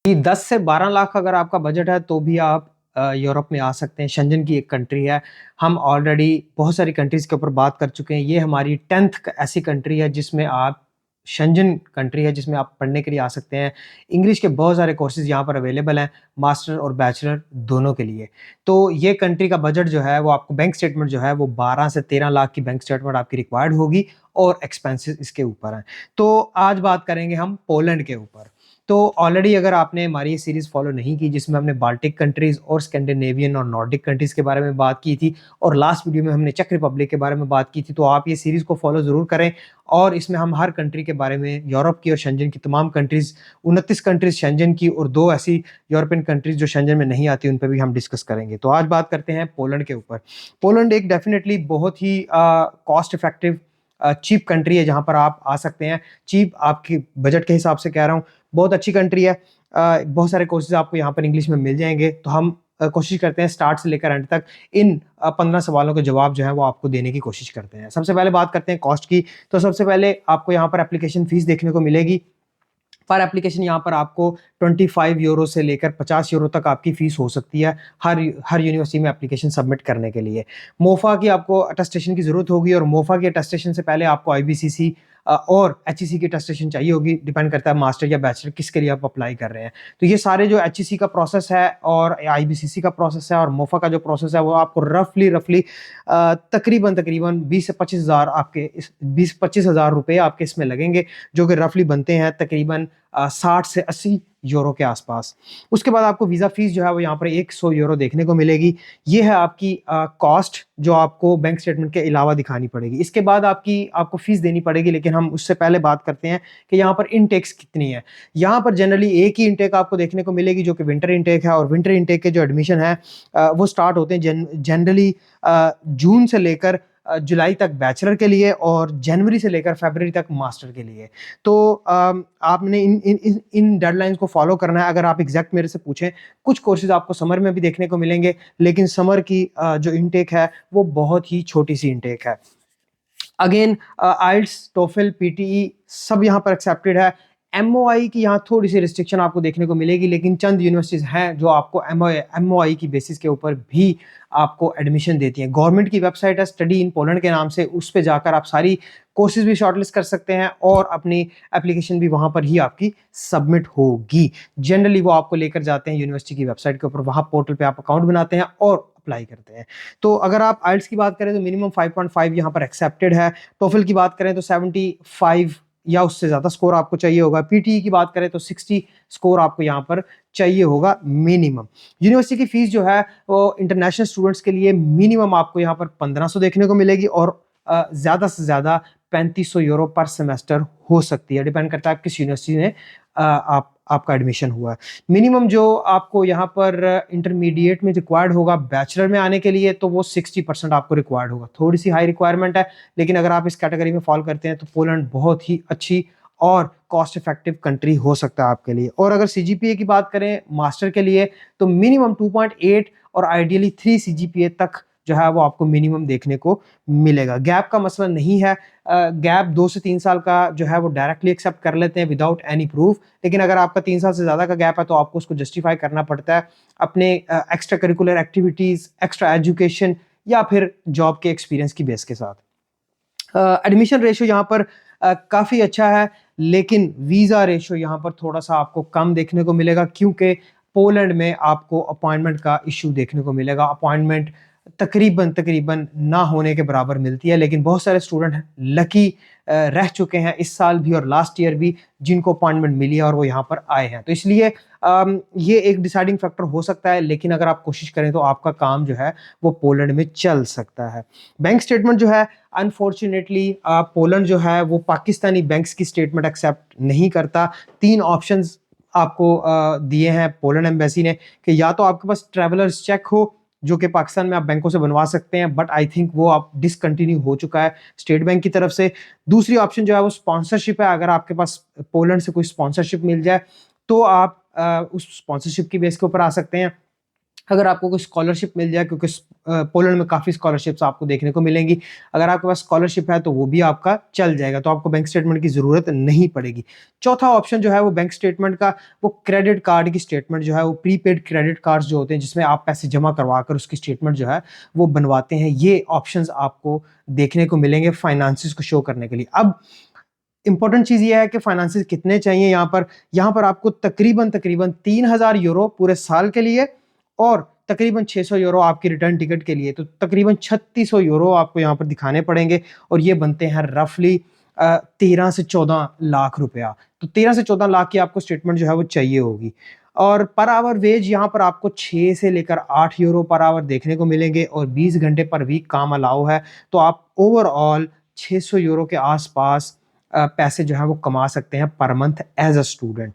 कि 10 से 12 लाख अगर आपका बजट है तो भी आप यूरोप में आ सकते हैं। शेंजन की एक कंट्री है। हम ऑलरेडी बहुत सारी कंट्रीज़ के ऊपर बात कर चुके हैं। ये हमारी 10th ऐसी कंट्री है जिसमें आप शेंजन कंट्री है जिसमें आप पढ़ने के लिए आ सकते हैं। इंग्लिश के बहुत सारे कोर्सेज़ यहाँ पर अवेलेबल हैं, मास्टर और बैचलर दोनों के लिए। तो ये कंट्री का बजट जो है वो आपको बैंक स्टेटमेंट जो है वो 12 से 13 लाख की बैंक स्टेटमेंट आपकी रिक्वायर्ड होगी और एक्सपेंसेस इसके ऊपर हैं। तो आज बात करेंगे हम पोलैंड के ऊपर। तो ऑलरेडी अगर आपने हमारी ये सीरीज़ फ़ॉलो नहीं की जिसमें हमने बाल्टिक कंट्रीज़ और स्कैंडिनेवियन और नॉर्डिक कंट्रीज़ के बारे में बात की थी और लास्ट वीडियो में हमने चेक रिपब्लिक के बारे में बात की थी, तो आप ये सीरीज़ को फ़ॉलो ज़रूर करें और इसमें हम हर कंट्री के बारे में यूरोप की और शेंजन की तमाम कंट्रीज़ 29 कंट्रीज़ शेंजन की और 2 ऐसी यूरोपियन कंट्रीज़ जो शेंजन में नहीं आती उन पे भी हम डिस्कस करेंगे। तो आज बात करते हैं पोलैंड के ऊपर। पोलैंड एक डेफ़िनेटली बहुत ही कॉस्ट इफ़ेक्टिव चीप कंट्री है जहाँ पर आप आ सकते हैं। चीप आपके बजट के हिसाब से कह रहा हूँ, बहुत अच्छी कंट्री है। बहुत सारे कोर्सेज़ आपको यहाँ पर इंग्लिश में मिल जाएँगे। तो हम कोशिश करते हैं स्टार्ट से लेकर एंड तक इन 15 सवालों के जवाब जो है वो आपको देने की कोशिश करते हैं। सबसे पहले बात करते हैं कॉस्ट की। तो सबसे पहले आपको यहाँ पर एप्लीकेशन फ़ीस देखने को मिलेगी। पर एप्लीकेशन यहाँ पर आपको 25 यूरो से लेकर 50 यूरो तक आपकी फ़ीस हो सकती है हर यूनिवर्सिटी में एप्लीकेशन सबमिट करने के लिए। मोफा की आपको अटेस्टेशन की ज़रूरत होगी और मोफा की अटेस्टेशन से पहले आपको आईबीसीसी और एचईसी की अटेस्टेशन चाहिए होगी, डिपेंड करता है मास्टर या बैचलर किसके लिए आप अप्लाई कर रहे हैं। तो ये सारे जो एचईसी का प्रोसेस है और आईबीसीसी का प्रोसेस है और मोफा का जो प्रोसेस है वो आपको रफली तकरीबन 20 से 25 हज़ार आपके इस 20-25 हज़ार रुपए आपके इसमें लगेंगे, जो कि रफली बनते हैं तकरीबन 60 से 80 यूरो के आसपास। उसके बाद आपको वीज़ा फ़ीस जो है वो यहाँ पर 100 यूरो देखने को मिलेगी। ये है आपकी कॉस्ट जो आपको बैंक स्टेटमेंट के अलावा दिखानी पड़ेगी। इसके बाद आपको फ़ीस देनी पड़ेगी, लेकिन हम उससे पहले बात करते हैं कि यहाँ पर इनटेक्स कितनी है। यहाँ पर जनरली एक ही इनटेक आपको देखने को मिलेगी जो कि विंटर इनटेक है और विंटर इनटेक के जो एडमिशन है वो स्टार्ट होते हैं जनरली जून से लेकर जुलाई तक बैचलर के लिए और जनवरी से लेकर फरवरी तक मास्टर के लिए। तो आपने इन डेडलाइंस को फॉलो करना है। अगर आप एग्जैक्ट मेरे से पूछें, कुछ कोर्सेज आपको समर में भी देखने को मिलेंगे, लेकिन समर की जो इनटेक है वो बहुत ही छोटी सी इनटेक है। अगेन आइल्स, टोफल, पीटीई सब यहाँ पर एक्सेप्टेड है। एमओआई की यहाँ थोड़ी सी रिस्ट्रिक्शन आपको देखने को मिलेगी, लेकिन चंद यूनिवर्सिटीज़ हैं जो आपको एमओआई की बेसिस के ऊपर भी आपको एडमिशन देती हैं। गवर्नमेंट की वेबसाइट है स्टडी इन पोलैंड के नाम से, उस पे जाकर आप सारी कोर्सेज भी शॉर्टलिस्ट कर सकते हैं और अपनी एप्लीकेशन भी वहाँ पर ही आपकी सबमिट होगी। जनरली वो आपको लेकर जाते हैं यूनिवर्सिटी की वेबसाइट के ऊपर, वहाँ पोर्टल पे आप अकाउंट बनाते हैं और अप्लाई करते हैं। तो अगर आप आइल्स की बात करें तो मिनिमम 5.5 यहाँ पर एक्सेप्टेड है। टोफल की बात करें तो 75 या उससे ज़्यादा स्कोर आपको चाहिए होगा। पीटीई की बात करें तो 60 स्कोर आपको यहाँ पर चाहिए होगा मिनिमम। यूनिवर्सिटी की फ़ीस जो है वो इंटरनेशनल स्टूडेंट्स के लिए मिनिमम आपको यहाँ पर 1500 देखने को मिलेगी और ज़्यादा से ज़्यादा 3500 यूरो पर सेमेस्टर हो सकती है, डिपेंड करता है किस यूनिवर्सिटी में आपका एडमिशन हुआ है। मिनिमम जो आपको यहाँ पर इंटरमीडिएट में रिक्वायर्ड होगा बैचलर में आने के लिए, तो वो 60% आपको रिक्वायर्ड होगा। थोड़ी सी हाई रिक्वायरमेंट है, लेकिन अगर आप इस कैटेगरी में फॉल करते हैं तो पोलैंड बहुत ही अच्छी और कॉस्ट इफेक्टिव कंट्री हो सकता है आपके लिए। और अगर सीजीपीए की बात करें मास्टर के लिए तो मिनिमम 2.8 और आइडियली 3 सीजीपीए तक जो है वो आपको मिनिमम देखने को मिलेगा। गैप का मसला नहीं है। गैप 2 से 3 साल का जो है वो डायरेक्टली एक्सेप्ट कर लेते हैं विदाउट एनी प्रूफ, लेकिन अगर आपका 3 साल से ज़्यादा का गैप है तो आपको उसको जस्टिफाई करना पड़ता है अपने extra curricular activities, extra education या फिर जॉब के एक्सपीरियंस की बेस के साथ। एडमिशन रेशियो यहाँ पर काफ़ी अच्छा है, लेकिन वीज़ा रेशियो यहाँ पर थोड़ा-सा आपको कम देखने को मिलेगा, क्योंकि पोलैंड में आपको अपॉइंटमेंट का इश्यू देखने को मिलेगा। अपॉइंटमेंट तकरीबन ना होने के बराबर मिलती है, लेकिन बहुत सारे स्टूडेंट लकी रह चुके हैं इस साल भी और लास्ट ईयर भी, जिनको अपॉइंटमेंट मिली है और वो यहाँ पर आए हैं। तो इसलिए ये एक डिसाइडिंग फैक्टर हो सकता है, लेकिन अगर आप कोशिश करें तो आपका काम जो है वो पोलैंड में चल सकता है। बैंक स्टेटमेंट जो है अनफॉर्चुनेटली पोलैंड जो है वो पाकिस्तानी बैंक्स की स्टेटमेंट एक्सेप्ट नहीं करता। 3 ऑप्शंस आपको दिए हैं पोलैंड एम्बेसी ने कि या तो आपके पास ट्रैवलर्स चेक हो जो कि पाकिस्तान में आप बैंकों से बनवा सकते हैं, बट आई थिंक वो आप डिसकंटिन्यू हो चुका है स्टेट बैंक की तरफ से। दूसरी ऑप्शन जो है वो स्पॉन्सरशिप है। अगर आपके पास पोलैंड से कोई स्पॉन्सरशिप मिल जाए तो आप उस स्पॉन्सरशिप की बेस के ऊपर आ सकते हैं। अगर आपको कोई स्कॉलरशिप मिल जाए, क्योंकि पोलैंड में काफ़ी स्कॉलरशिप्स आपको देखने को मिलेंगी, अगर आपके पास स्कॉलरशिप है तो वो भी आपका चल जाएगा, तो आपको बैंक स्टेटमेंट की ज़रूरत नहीं पड़ेगी। चौथा ऑप्शन जो है वो बैंक स्टेटमेंट का, वो क्रेडिट कार्ड की स्टेटमेंट जो है, वो प्रीपेड क्रेडिट कार्ड्स जो होते हैं जिसमें आप पैसे जमा करवा कर उसकी स्टेटमेंट जो है वो बनवाते हैं, ये ऑप्शंस आपको देखने को मिलेंगे फाइनेंसेस को शो करने के लिए। अब इंपॉर्टेंट चीज़ ये है कि फाइनेंसेस कितने चाहिए यहाँ पर आपको तकरीबन 3000 यूरो पूरे साल के लिए और तकरीबन 600 यूरो आपकी रिटर्न टिकट के लिए, तो तकरीबन 3600 यूरो आपको यहाँ पर दिखाने पड़ेंगे और ये बनते हैं रफली 13 से 14 लाख रुपया। तो 13 से 14 लाख की आपको स्टेटमेंट जो है वो चाहिए होगी। और पर आवर वेज यहाँ पर आपको 6 से लेकर 8 यूरो पर आवर देखने को मिलेंगे और 20 घंटे पर वीक काम अलाउ है, तो आप ओवरऑल 600 यूरो के आसपास पैसे जो है वो कमा सकते हैं per month as a student.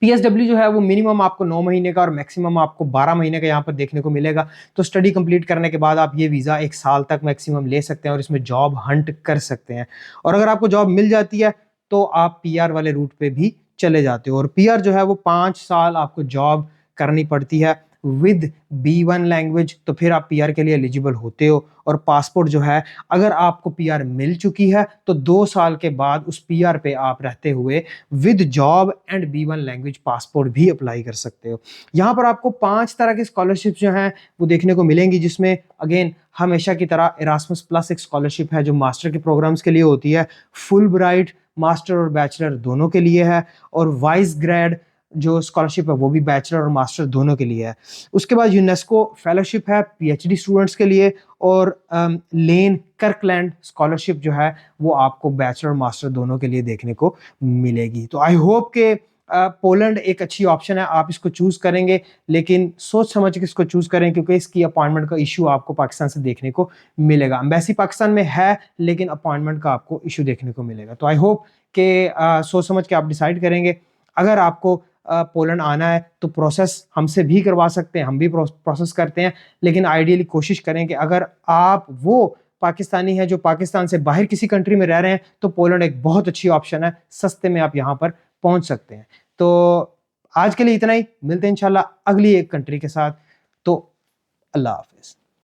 PSW जो है वो मिनिमम आपको 9 महीने का और मैक्सिमम आपको 12 महीने का यहाँ पर देखने को मिलेगा। तो स्टडी कंप्लीट करने के बाद आप ये वीज़ा 1 साल तक मैक्सिमम ले सकते हैं और इसमें जॉब हंट कर सकते हैं। और अगर आपको जॉब मिल जाती है तो आप पीआर वाले रूट पे भी चले जाते हो, और पीआर जो है वो 5 साल आपको जॉब करनी पड़ती है विद B1 लैंग्वेज, तो फिर आप पीआर के लिए एलिजिबल होते हो। और पासपोर्ट जो है, अगर आपको पीआर मिल चुकी है तो 2 साल के बाद उस पीआर पे आप रहते हुए with job and B1 language passport भी अप्लाई कर सकते हो। यहाँ पर आपको 5 तरह की स्कॉलरशिप जो हैं वो देखने को मिलेंगी, जिसमें अगेन हमेशा की तरह इरास्मस प्लस एक स्कॉलरशिप है जो मास्टर के प्रोग्राम्स के लिए होती है, फुल ब्राइट मास्टर और बैचलर दोनों के लिए है, और वाइस ग्रेड जो स्कॉलरशिप है वो भी बैचलर और मास्टर दोनों के लिए है। उसके बाद यूनेस्को फेलोशिप है पीएचडी स्टूडेंट्स के लिए, और लेन कर्कलैंड स्कॉलरशिप जो है वो आपको बैचलर और मास्टर दोनों के लिए देखने को मिलेगी। तो आई होप के पोलैंड एक अच्छी ऑप्शन है, आप इसको चूज करेंगे, लेकिन सोच समझ के इसको चूज करें, क्योंकि इसकी अपॉइंटमेंट का इशू आपको पाकिस्तान से देखने को मिलेगा। एम्बेसी पाकिस्तान में है लेकिन अपॉइंटमेंट का आपको इशू देखने को मिलेगा। तो आई होप के सोच समझ के आप डिसाइड करेंगे। अगर आपको पोलैंड आना है तो प्रोसेस हमसे भी करवा सकते हैं, हम भी प्रोसेस करते हैं, लेकिन आइडियली कोशिश करें कि अगर आप वो पाकिस्तानी हैं जो पाकिस्तान से बाहर किसी कंट्री में रह रहे हैं तो पोलैंड एक बहुत अच्छी ऑप्शन है, सस्ते में आप यहाँ पर पहुंच सकते हैं। तो आज के लिए इतना ही, मिलते हैं इंशाल्लाह अगली एक कंट्री के साथ। तो अल्लाह हाफिज।